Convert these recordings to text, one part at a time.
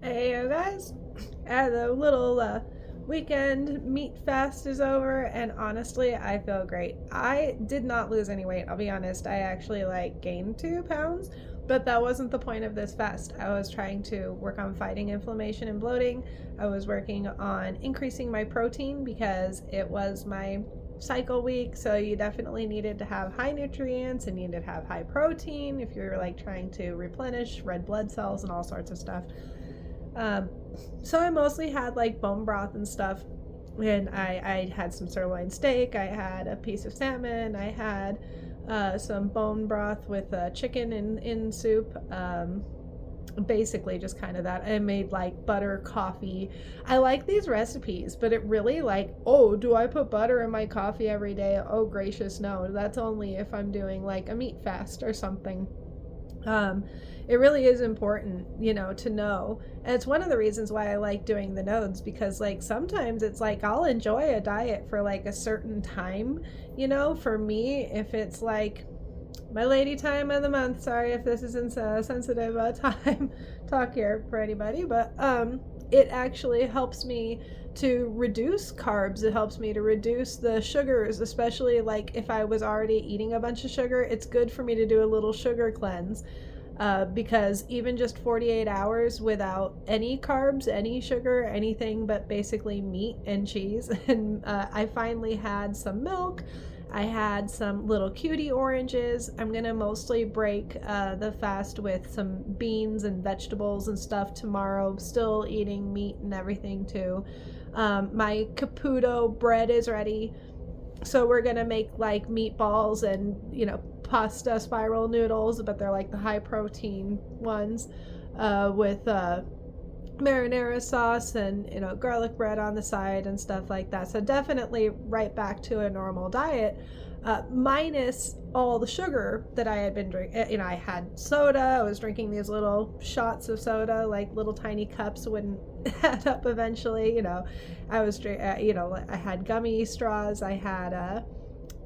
Hey, you guys. The little weekend meat fast is over, and honestly, I feel great. I did not lose any weight. I'll be honest. I actually gained 2 pounds, but that wasn't the point of this fast. I was trying to work on fighting inflammation and bloating. I was working on increasing my protein because it was my cycle week, so you definitely needed to have high nutrients and needed to have high protein if you're trying to replenish red blood cells and all sorts of stuff. Um, so I mostly had bone broth and stuff. And I had some sirloin steak, I had a piece of salmon, I had some bone broth with chicken in soup. Basically just kind of that. I made butter coffee. I like these recipes, but it really oh, do I put butter in my coffee every day? Oh gracious, no. That's only if I'm doing a meat fast or something. um, it really is important, to know. And it's one of the reasons why I like doing the nodes, because sometimes it's I'll enjoy a diet for a certain time. For me, if it's my lady time of the month, sorry if this isn't sensitive time talk here for anybody, but it actually helps me to reduce carbs. It helps me to reduce the sugars, especially if I was already eating a bunch of sugar. It's good for me to do a little sugar cleanse, because even just 48 hours without any carbs, any sugar, anything but basically meat and cheese. And I finally had some milk. I had some little cutie oranges. I'm gonna mostly break the fast with some beans and vegetables and stuff tomorrow. Still eating meat and everything too. My Caputo bread is ready. So we're gonna make meatballs and pasta spiral noodles, but they're the high protein ones, with marinara sauce and garlic bread on the side and stuff like that. So definitely right back to a normal diet, minus all the sugar that I had been drinking. I had soda. I was drinking these little shots of soda, little tiny cups, wouldn't add up eventually. I was I had gummy straws. I had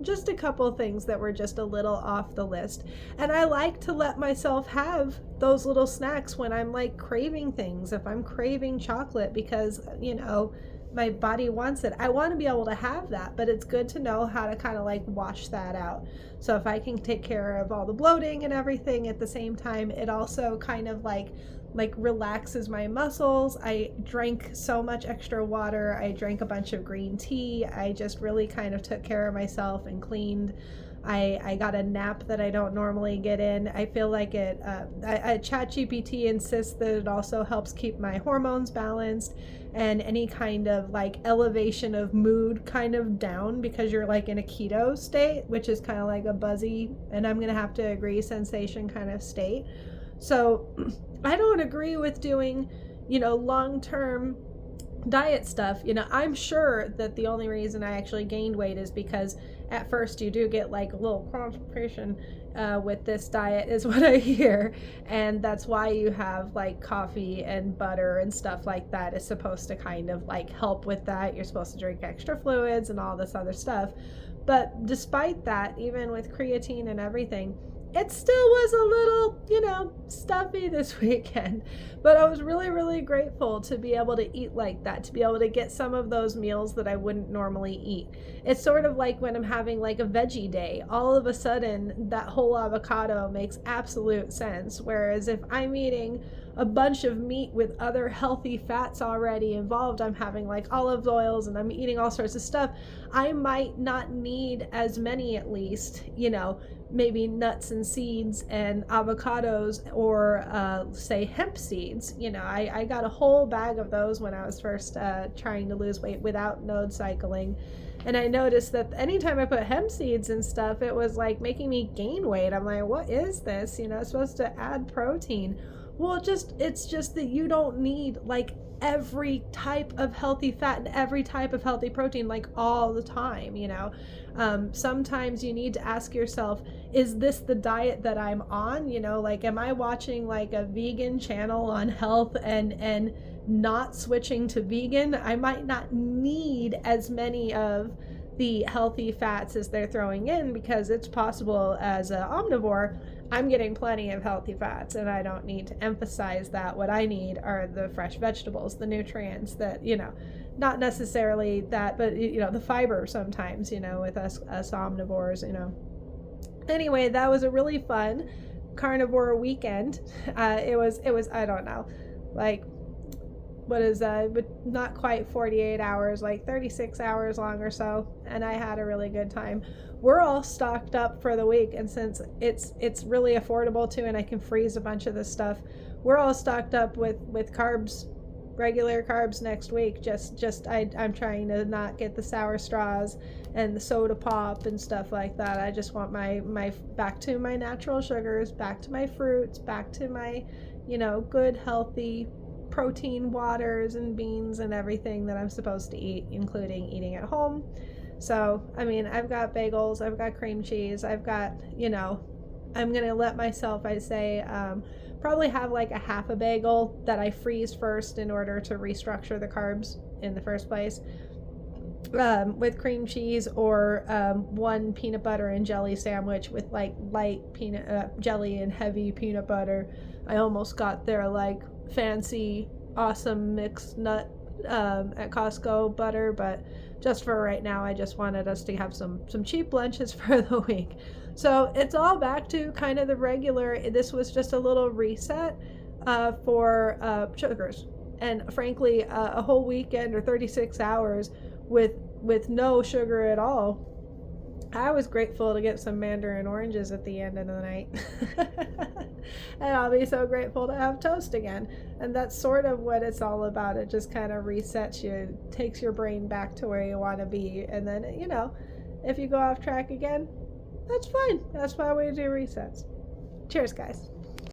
just a couple things that were just a little off the list. And I like to let myself have those little snacks when I'm craving things. If I'm craving chocolate because, my body wants it, I want to be able to have that, but it's good to know how to kind of wash that out. So if I can take care of all the bloating and everything at the same time, it also kind of relaxes my muscles. I drank so much extra water. I drank a bunch of green tea. I just really kind of took care of myself and cleaned. I got a nap that I don't normally get in. I feel like it, ChatGPT insists that it also helps keep my hormones balanced and any kind of elevation of mood kind of down, because you're in a keto state, which is kind of a buzzy, and I'm gonna have to agree, sensation kind of state. So I don't agree with doing, long-term diet stuff. I'm sure that the only reason I actually gained weight is because at first you do get a little constipation with this diet, is what I hear. And that's why you have coffee and butter and stuff like that is supposed to kind of help with that. You're supposed to drink extra fluids and all this other stuff. But despite that, even with creatine and everything, it still was a little, stuffy this weekend. But I was really, really grateful to be able to eat like that, to be able to get some of those meals that I wouldn't normally eat. It's sort of like when I'm having a veggie day. All of a sudden, that whole avocado makes absolute sense. Whereas if I'm eating a bunch of meat with other healthy fats already involved, I'm having olive oils and I'm eating all sorts of stuff, I might not need as many, at least, maybe nuts and seeds and avocados, or say hemp seeds. I got a whole bag of those when I was first trying to lose weight without node cycling. And I noticed that anytime I put hemp seeds and stuff, it was making me gain weight. I'm like, what is this? It's supposed to add protein. Well, it's just that you don't need every type of healthy fat and every type of healthy protein all the time. Sometimes you need to ask yourself, is this the diet that I'm on? Am I watching a vegan channel on health and not switching to vegan? I might not need as many of the healthy fats as they're throwing in, because it's possible as an omnivore I'm getting plenty of healthy fats, and I don't need to emphasize that. What I need are the fresh vegetables, the nutrients that, not necessarily that, but, the fiber sometimes, with us omnivores, Anyway, that was a really fun carnivore weekend. It was, I don't know, like, what is but not quite 48 hours, like 36 hours long or so, and I had a really good time. We're all stocked up for the week, and since it's really affordable too, and I can freeze a bunch of this stuff, we're all stocked up with carbs, regular carbs next week. I'm trying to not get the sour straws and the soda pop and stuff like that. I just want my back to my natural sugars, back to my fruits, back to my good healthy protein waters and beans and everything that I'm supposed to eat, including eating at home. So, I've got bagels, I've got cream cheese, I've got, I'm going to let myself, I say, probably have like a half a bagel that I freeze first in order to restructure the carbs in the first place, with cream cheese, or one peanut butter and jelly sandwich with like light peanut jelly and heavy peanut butter. I almost got their like fancy awesome mixed nut at Costco butter, but just for right now I just wanted us to have some cheap lunches for the week. So it's all back to kind of the regular. This was just a little reset for sugars, and frankly a whole weekend or 36 hours with no sugar at all. I was grateful to get some mandarin oranges at the end of the night. And I'll be so grateful to have toast again. And that's sort of what it's all about. It just kind of resets you, takes your brain back to where you want to be. And then, if you go off track again, that's fine. That's why we do resets. Cheers, guys.